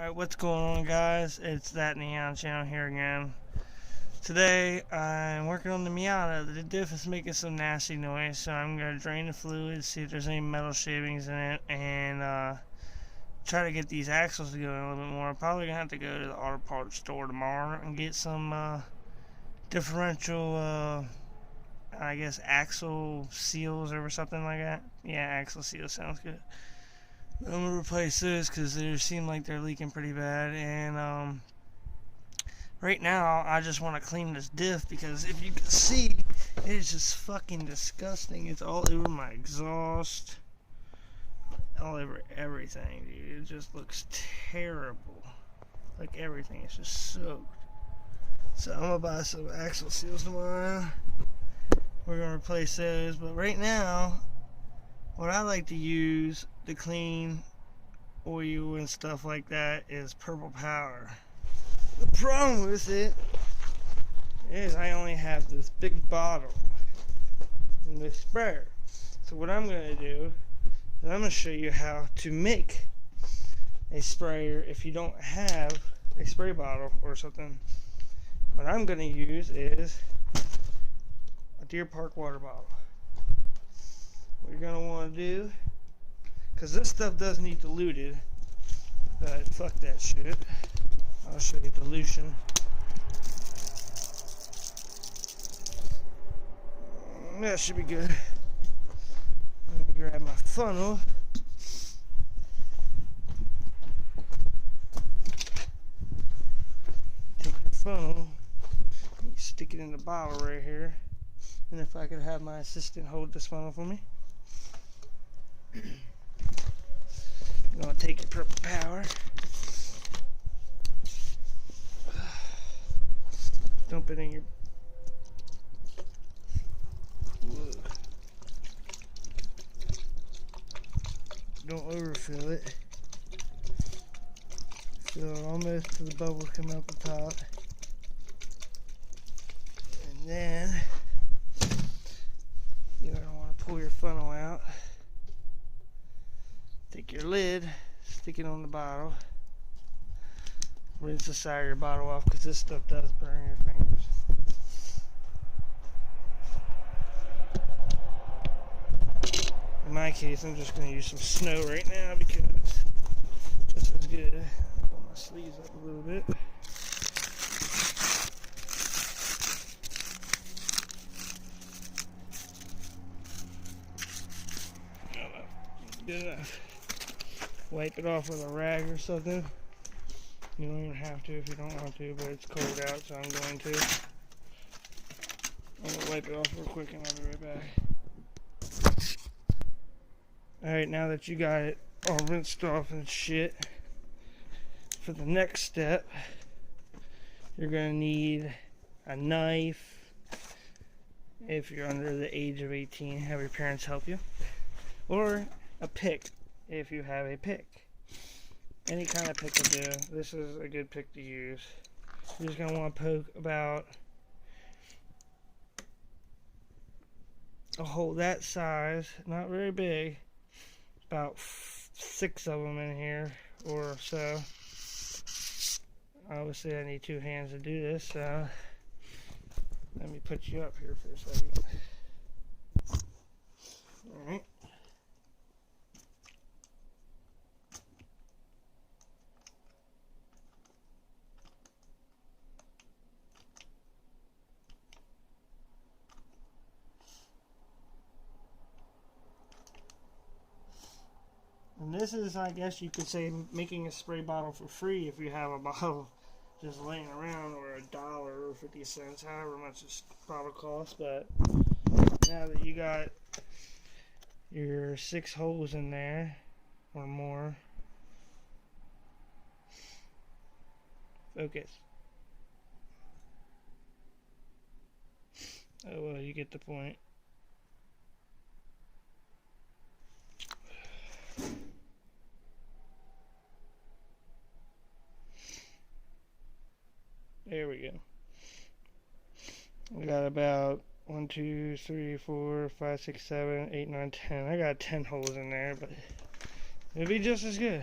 Alright, what's going on, guys? It's that Neon channel here again. Today I'm working on the MIATA. The Diff is making some nasty noise, so I'm going to drain the fluid, see if there's any metal shavings in it, and try to get these axles to go in a little bit more. I'm probably going to have to go to the auto parts store tomorrow and get some differential, I guess, axle seals or something like that. Yeah, axle seals sounds good. I'm gonna replace those because they seem like they're leaking pretty bad, and right now I just want to clean this diff because if you can see, it is just fucking disgusting. It's all over my exhaust, all over everything, dude. It just looks terrible. Like everything is just soaked. So I'm gonna buy some axle seals tomorrow. We're gonna replace those, but right now, what I like to use to clean oil and stuff like that is Purple Power. The problem with it is I only have this big bottle and this sprayer. So what I'm going to do is I'm going to show you how to make a sprayer if you don't have a spray bottle or something. What I'm going to use is a Deer Park water bottle. What you're going to want to do, because this stuff does need diluted, but fuck that shit. I'll show you dilution. That should be good. Let me grab my funnel. Take your funnel, you stick it in the bottle right here. And if I could have my assistant hold this funnel for me. You're going to take your Purple Power, dump it in your don't overfill it. Fill it almost to the bubbles come out the top. And then you're going to want to pull your funnel out. Take your lid, stick it on the bottle, rinse the side of your bottle off because this stuff does burn your fingers. In my case, I'm just going to use some snow right now because this is good. Pull my sleeves up a little bit. Good enough. Wipe it off with a rag or something. You don't even have to if you don't want to, but it's cold out, so I'm going to. I'm gonna wipe it off real quick and I'll be right back. Alright, now that you got it all rinsed off and shit, for the next step, you're gonna need a knife. If you're under the age of 18, have your parents help you. Or a pick if you have a pick. Any kind of pick will do. This is a good pick to use. You're just going to want to poke about a hole that size, not very big, about 6 of them in here or so. Obviously I need 2 hands to do this, so let me put you up here for a second. Alright. And this is, I guess you could say, making a spray bottle for free if you have a bottle just laying around, or $1 or 50 cents, however much this bottle costs. But now that you got your 6 holes in there or more, focus. Oh well, you get the point. There we go. We got about 1, 2, 3, 4, 5, 6, 7, 8, 9, 10. I got 10 holes in there, but it'll be just as good.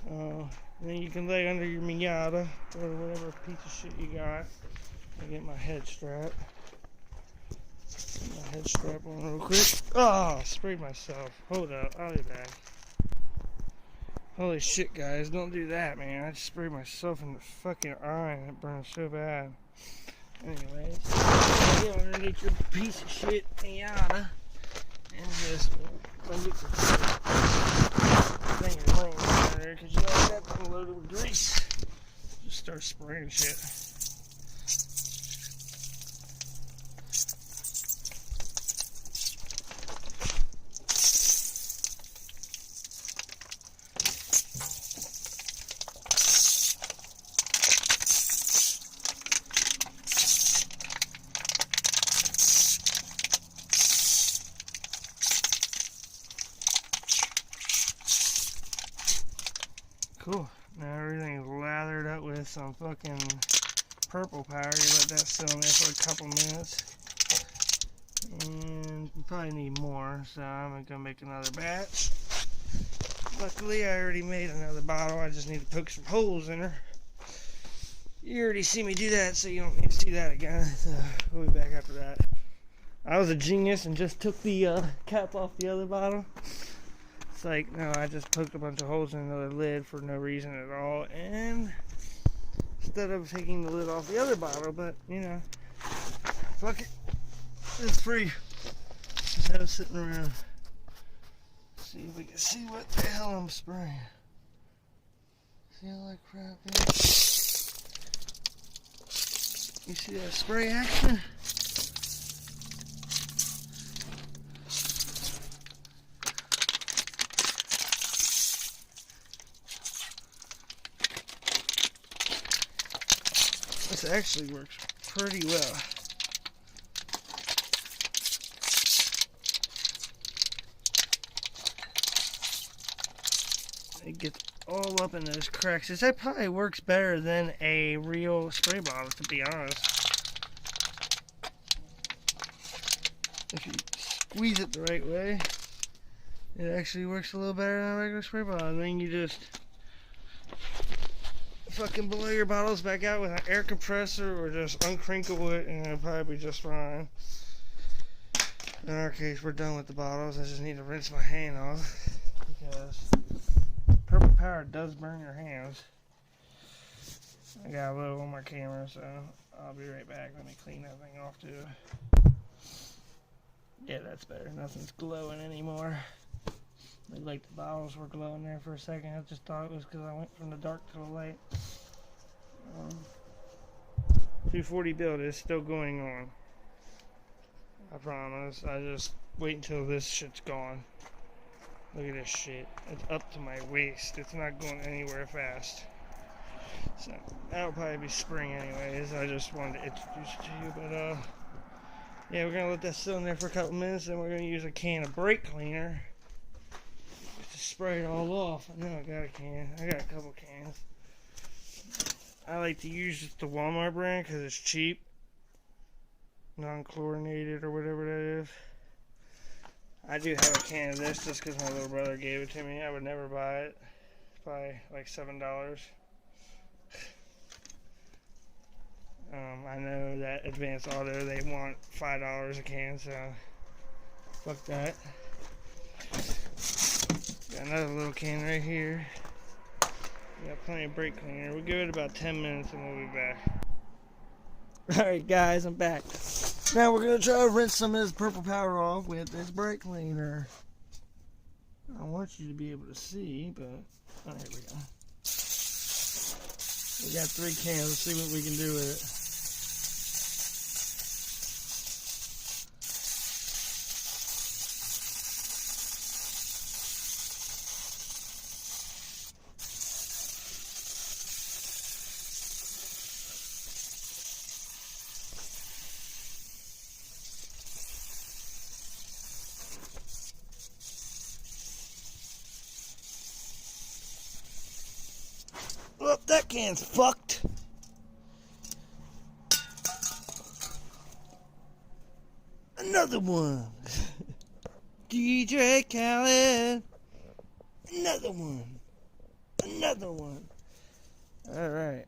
Then you can lay under your MIATA or whatever piece of shit you got. I get my head strap. Put my head strap on real quick. Oh, sprayed myself. Hold up, I'll be back. Holy shit, guys, don't do that, man. I just sprayed myself in the fucking eye and it burned so bad. Anyways, go underneath your piece of shit MIATA and just get the thing laying down there because you know that thing loaded with grease. Just start spraying shit. Cool. Now everything's lathered up with some fucking purple powder. You let that sit on there for a couple minutes. And you probably need more, so I'm gonna make another batch. Luckily, I already made another bottle. I just need to poke some holes in her. You already see me do that, so you don't need to see that again. So we'll be back after that. I was a genius and just took the cap off the other bottle. It's like, no, I just poked a bunch of holes in another lid for no reason at all, and instead of taking the lid off the other bottle, but, you know, fuck it, it's free. Just have it sitting around. See if we can see what the hell I'm spraying. See all that crap here? You see that spray action? This actually works pretty well. It gets all up in those cracks. That probably works better than a real spray bottle, to be honest. If you squeeze it the right way, it actually works a little better than a regular spray bottle. And then you just fucking blow your bottles back out with an air compressor or just uncrinkle it and it'll probably be just fine. In our case, we're done with the bottles. I just need to rinse my hand off because purple powder does burn your hands. I got a little on my camera, so I'll be right back. Let me clean that thing off too. Yeah, that's better. Nothing's glowing anymore. Looked like the bottles were glowing there for a second. I just thought it was because I went from the dark to the light. 240 build is still going on. I promise. I just wait until this shit's gone. Look at this shit. It's up to my waist. It's not going anywhere fast. So that'll probably be spring anyways. I just wanted to introduce it to you, but yeah, we're gonna let that sit in there for a couple minutes, and we're gonna use a can of brake cleaner to spray it all off. I know I got a can. I got a couple cans. I like to use just the Walmart brand because it's cheap, non-chlorinated or whatever that is. I do have a can of this just because my little brother gave it to me. I would never buy it. Probably like $7. I know that Advanced Auto, they want $5 a can, so fuck that. Got another little can right here. We got plenty of brake cleaner. We'll give it about 10 minutes and we'll be back. Alright guys, I'm back. Now we're going to try to rinse some of this purple powder off with this brake cleaner. I want you to be able to see, but oh, here we go. We got 3 cans. Let's see what we can do with it. Oh, that can's fucked. Another one. DJ Khaled. Another one. another one. Alright,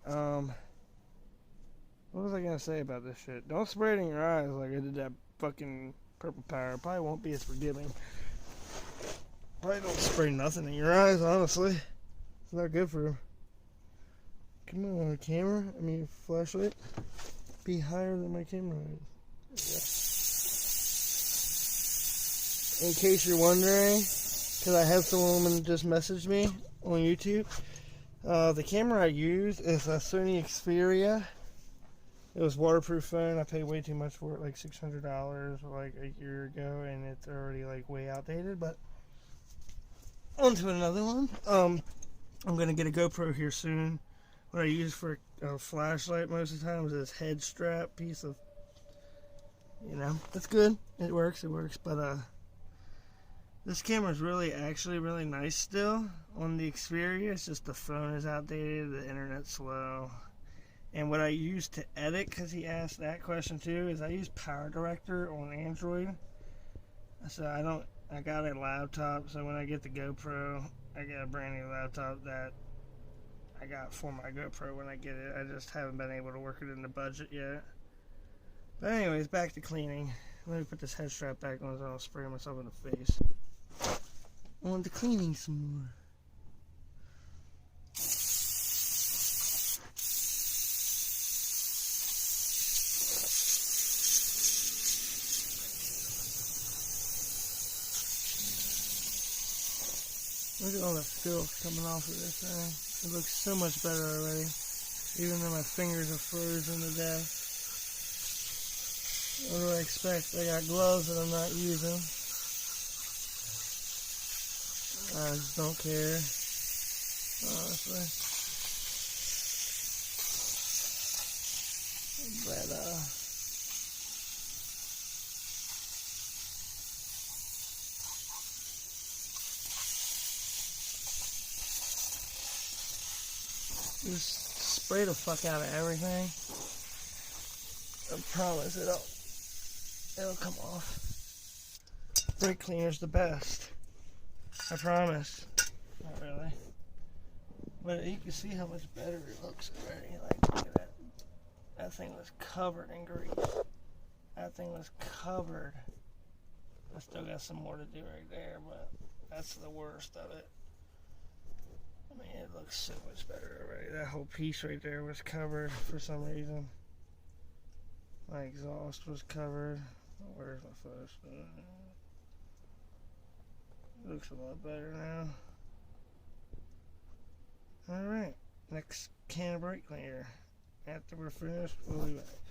what was I gonna say about this shit? Don't spray it in your eyes like I did that fucking purple power. Probably won't be as forgiving. Probably don't spray nothing in your eyes, honestly. It's not good for them. Come on, camera. I mean, flashlight. Be higher than my camera is. In case you're wondering, because I had some woman just message me on YouTube. The camera I use is a Sony Xperia. It was waterproof phone. I paid way too much for it, like $600 like a year ago, and it's already like way outdated. But on to another one. I'm gonna get a GoPro here soon. What I use for a flashlight most of the time is this head strap piece of, you know, it's good. It works. But this camera is actually really nice still on the Xperia. It's just the phone is outdated, the internet's slow. And what I use to edit, because he asked that question too, is I use Power Director on Android. So I got a laptop, so when I get the GoPro, I get a brand new laptop that I got for my GoPro when I get it. I just haven't been able to work it in the budget yet. But anyways, back to cleaning. Let me put this head strap back on so I don't spray myself in the face. On to cleaning some more. Look at all the filth coming off of this thing. It looks so much better already. Even though my fingers are frozen to death. What do I expect? I got gloves that I'm not using. I just don't care. Honestly. But, just spray the fuck out of everything. I promise it'll come off. Brake cleaner's the best. I promise. Not really. But you can see how much better it looks already. Like, look at that. That thing was covered in grease. That thing was covered. I still got some more to do right there, but that's the worst of it. I mean, it looks so much better already. That whole piece right there was covered for some reason. My exhaust was covered. Where's my photos? It looks a lot better now. Alright, next can of brake cleaner. After we're finished, we'll be back.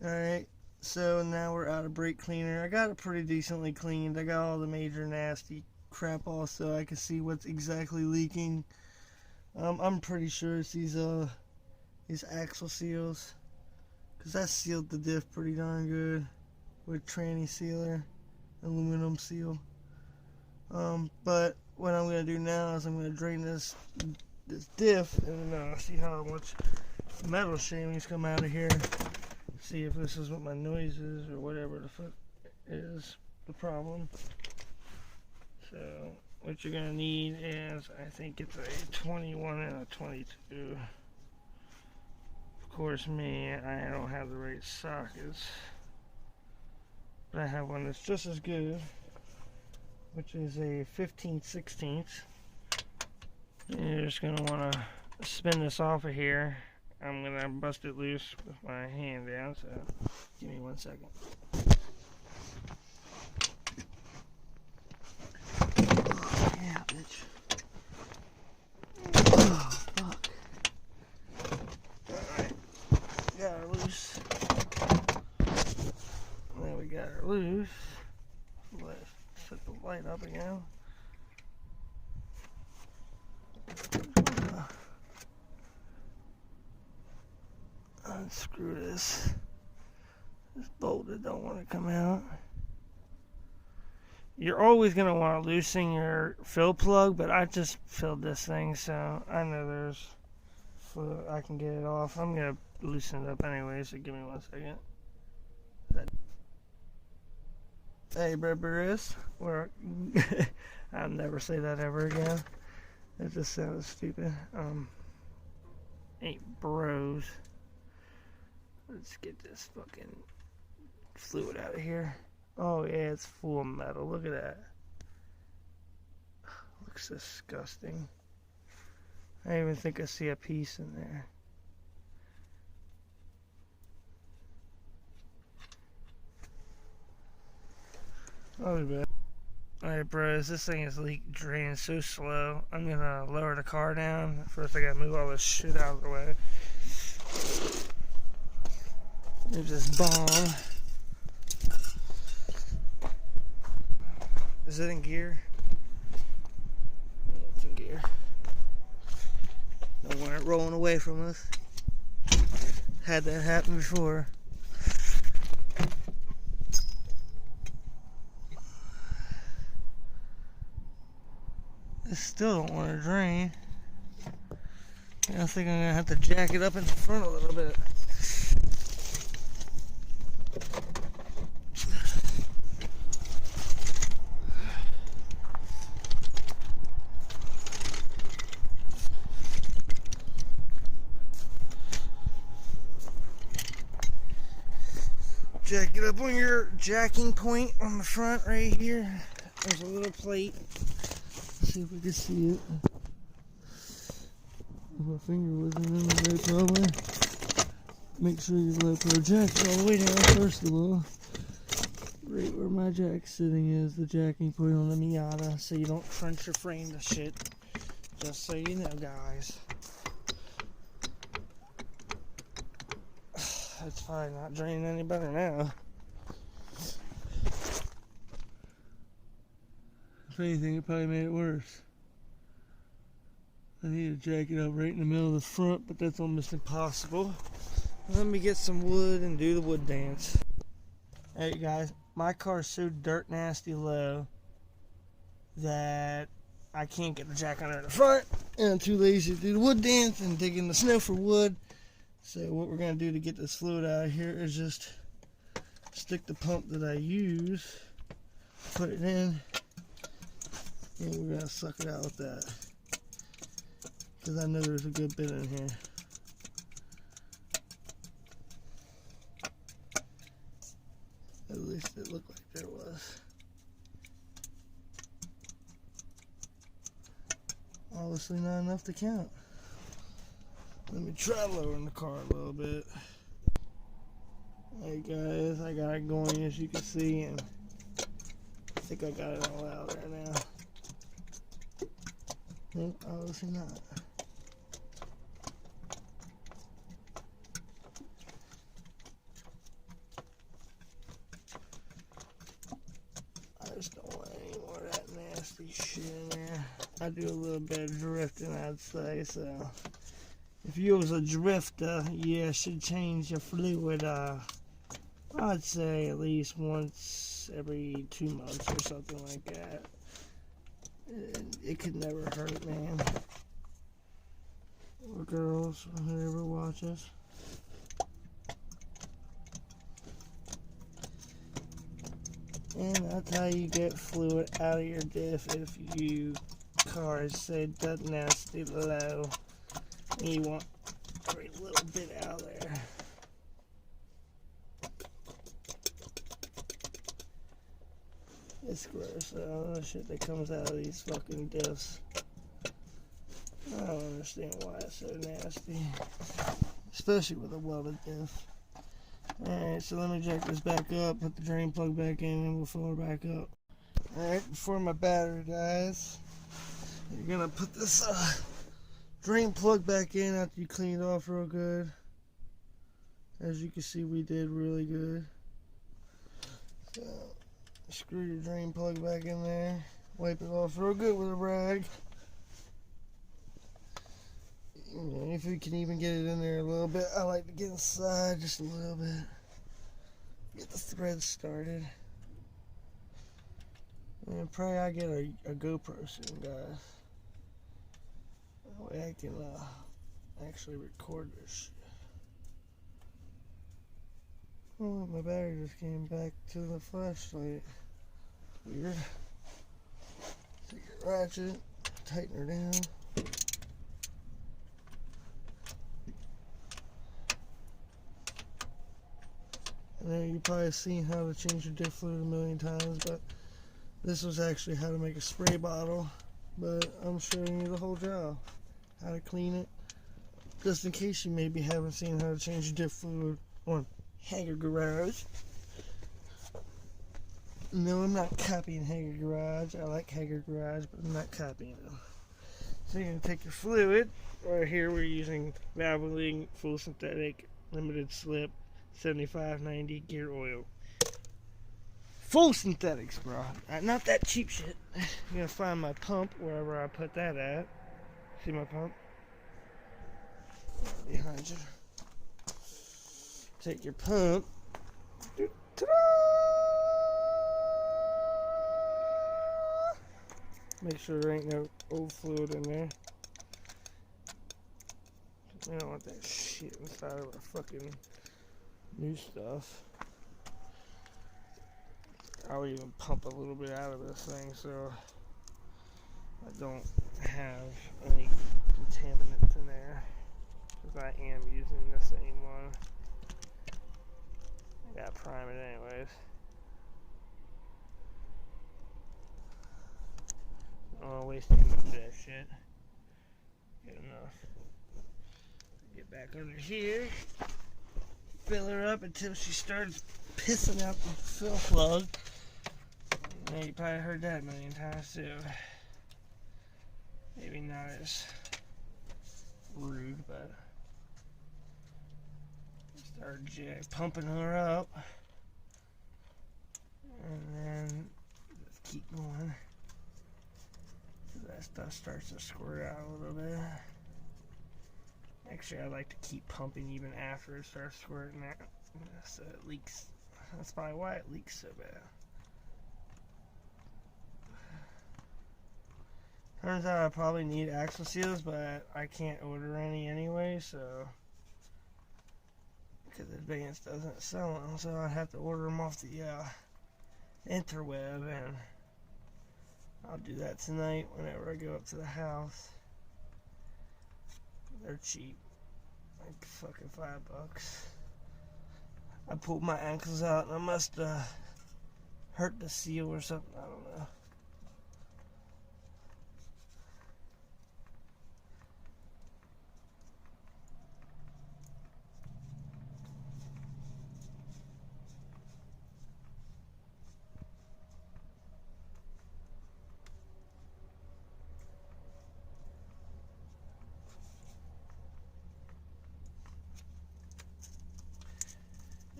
Alright, so now we're out of brake cleaner. I got it pretty decently cleaned. I got all the major nasty crap off so I can see what's exactly leaking. I'm pretty sure it's these axle seals, because that sealed the diff pretty darn good with tranny sealer, aluminum seal. But what I'm going to do now is I'm going to drain this diff and see how much metal shavings come out of here. See if this is what my noise is or whatever the fuck is the problem. So what you're going to need is, I think it's a 21 and a 22. Of course, I don't have the right sockets, but I have one that's just as good, which is a 15/16. And you're just going to want to spin this off of here. I'm going to bust it loose with my hand down, so give me 1 second. Yeah, bitch. Oh, fuck. Alright. Got her loose. There we got her loose. Let's set the light up again. Unscrew this. This bolt that don't want to come out. You're always going to want to loosen your fill plug, but I just filled this thing, so I know I can get it off. I'm going to loosen it up anyway, so give me 1 second. Hey, Barbaris. I'll never say that ever again. That just sounded stupid. Ain't bros. Let's get this fucking fluid out of here. Oh yeah, it's full of metal. Look at that. Looks disgusting. I don't even think I see a piece in there. Oh, bad. Alright, bros, this thing is draining so slow. I'm gonna lower the car down. First, I gotta move all this shit out of the way. There's this bomb. Is it in gear? Yeah, it's in gear. Don't want it rolling away from us. Had that happen before. I still don't want to drain. I think I'm gonna have to jack it up in the front a little bit. Jack it up on your jacking point on the front right here. There's a little plate. Let's see if we can see it. If my finger wasn't in the way, probably. Make sure your low pro jack's all the way down first of all. Right where my jack sitting is the jacking point on the MIATA, so you don't crunch your frame to shit. Just so you know, guys. It's fine, not draining any better now. If anything, it probably made it worse. I need to jack it up right in the middle of the front, but that's almost impossible. Let me get some wood and do the wood dance. Alright guys, my car's so dirt nasty low that I can't get the jack under the front, and I'm too lazy to do the wood dance and dig in the snow for wood. So what we're going to do to get this fluid out of here is just stick the pump that I use, put it in, and we're going to suck it out with that. Because I know there's a good bit in here. At least it looked like there was. Obviously not enough to count. Let me try lowering the car a little bit. Hey guys, I got it going as you can see, and I think I got it all out there now. Nope, obviously not. I just don't want any more of that nasty shit in there. I do a little bit of drifting, I'd say, so. If you was a drifter, you should change your fluid, I'd say at least once every 2 months or something like that. It could never hurt, man. Or girls, whoever watches. And that's how you get fluid out of your diff if you car is so dead nasty low. You want every little bit out there. It's gross though, the shit that comes out of these fucking diffs. I don't understand why it's so nasty. Especially with a welded diff. Alright, so let me jack this back up, put the drain plug back in, and we'll fill her back up. Alright, before my battery dies, you're gonna put this drain plug back in after you clean it off real good. As you can see, we did really good. So, screw your drain plug back in there. Wipe it off real good with a rag. If we can even get it in there a little bit, I like to get inside just a little bit. Get the thread started. And pray I get a GoPro soon, guys. That way I can actually record this shit. Oh, my battery just came back to the flashlight. Weird. Take your ratchet, tighten her down. probably seen how to change your diff fluid a million times, but this was actually how to make a spray bottle. But I'm showing you the whole job, how to clean it, just in case you maybe haven't seen how to change your diff fluid on Hanger Garage. No, I'm not copying Hanger Garage. I like Hanger Garage, but I'm not copying them. So you're going to take your fluid. Right here we're using Valvoline full synthetic limited slip 7590 gear oil. Full synthetics, bro. Not that cheap shit. You're going to find my pump wherever I put that at. See my pump? Behind you. Take your pump. Ta-da! Make sure there ain't no old fluid in there. We don't want that shit inside of our fucking new stuff. I'll even pump a little bit out of this thing so I don't have any contaminants in there. Because I am using the same one. I gotta prime it anyways. I don't want to waste too much of that shit. Good enough. Get back under here. Fill her up until she starts pissing out the fill plug. Yeah, you probably heard that a million times too. Maybe not as rude, but start pumping her up. And then just keep going. That stuff starts to squirt out a little bit. Actually, I like to keep pumping even after it starts squirting out, so it leaks. That's probably why it leaks so bad. Turns out I probably need axle seals, but I can't order any anyway, so because Advance doesn't sell them, so I have to order them off the interweb, and I'll do that tonight whenever I go up to the house. They're cheap, like fucking $5. I pulled my ankles out and I must hurt the seal or something, I don't know.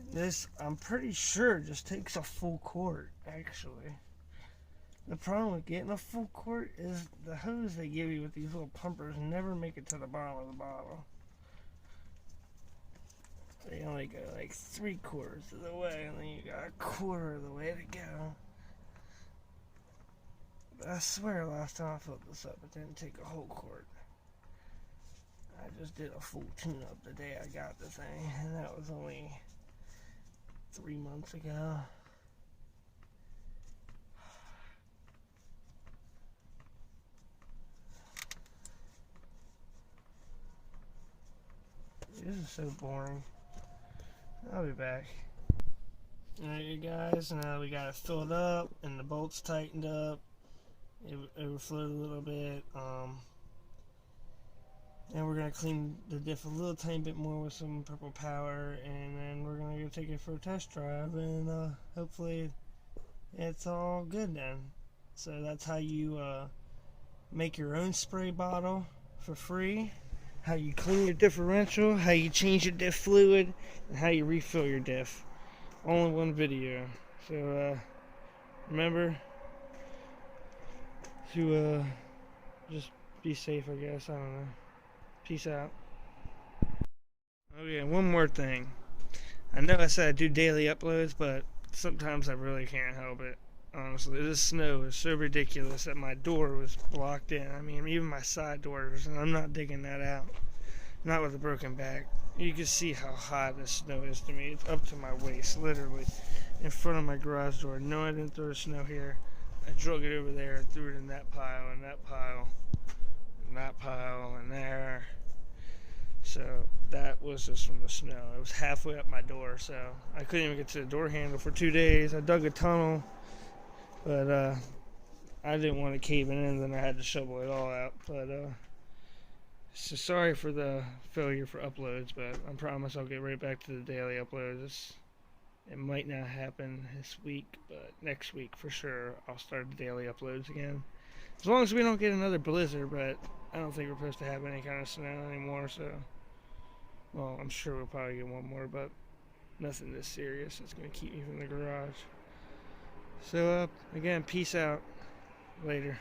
This, I'm pretty sure, just takes a full quart, actually. The problem with getting a full quart is the hose they give you with these little pumpers never make it to the bottom of the bottle. They only go like 3/4 of the way, and then you got 1/4 of the way to go. But I swear last time I filled this up, it didn't take a whole quart. I just did a full tune-up the day I got the thing, and that was only 3 months ago. This is so boring. I'll be back. Alright, you guys, now we got it filled up and the bolts tightened up. It overflowed a little bit. And we're going to clean the diff a little tiny bit more with some purple power, and then we're going to go take it for a test drive, and hopefully it's all good then. So that's how you make your own spray bottle for free, how you clean your differential, how you change your diff fluid, and how you refill your diff. All in one video. So remember to just be safe, I guess. I don't know. Peace out. Oh yeah, one more thing. I know I said I do daily uploads, but sometimes I really can't help it. Honestly, this snow is so ridiculous that my door was blocked in. I mean, even my side doors, and I'm not digging that out. Not with a broken back. You can see how high this snow is to me. It's up to my waist, literally, in front of my garage door. No, I didn't throw the snow here. I drug it over there, threw it in that pile, and that pile, and that pile, and there. So that was just from the snow. It was halfway up my door, so I couldn't even get to the door handle for 2 days. I dug a tunnel, but I didn't want to cave it in, then I had to shovel it all out. But so sorry for the failure for uploads, but I promise I'll get right back to the daily uploads. It might not happen this week, but next week for sure I'll start the daily uploads again. As long as we don't get another blizzard, but I don't think we're supposed to have any kind of snow anymore, so... Well, I'm sure we'll probably get one more, but nothing this serious that's going to keep me from the garage. So, again, peace out. Later.